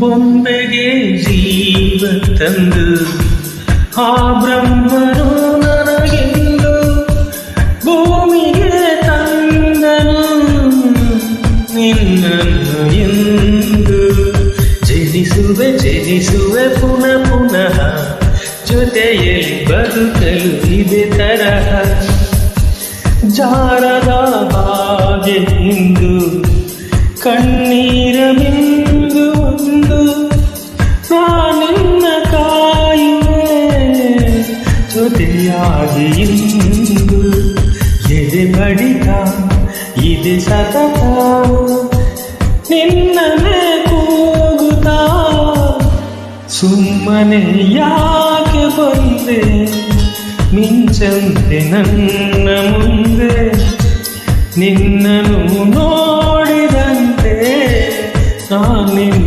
ಬೊಂಬೆಗೆ ಜೀವ ತಂದು ಆ ಬ್ರಹ್ಮನು ನನಗೆಂದು ಭೂಮಿಗೆ ತಂದನು ನಿನ್ನನ್ನು ಎಂದು ಜನಿಸುವೆ ಪುನಃ ಪುನಃ ಜೊತೆಯಲ್ಲಿ ಬದುಕಲು ಇದೆ ತರಹ ಜಾರದ ಹಾಗೆ ಇಂದು ಕಣ್ಣೀರ ಬಿಂದು ಒಂದು ನಿನ್ನ ಕಾಯುವೆ ಜೊತೆಯಾಗಿ ಇಂದು ಎದೆ ಬಡಿತ ಇದೆ ಸತತ ನಿನ್ನನೆ ಕೂಗುತ್ತಾ ಸುಮ್ಮನೆ ಯಾಕೆ ಬಂದೆ ಮಿಂಚಂತೆ ನನ್ನ ಮುಂದೆ ನಿನ್ನನ್ನು ನೋಡಿದಂತೆ ನಾನಿನ್ನು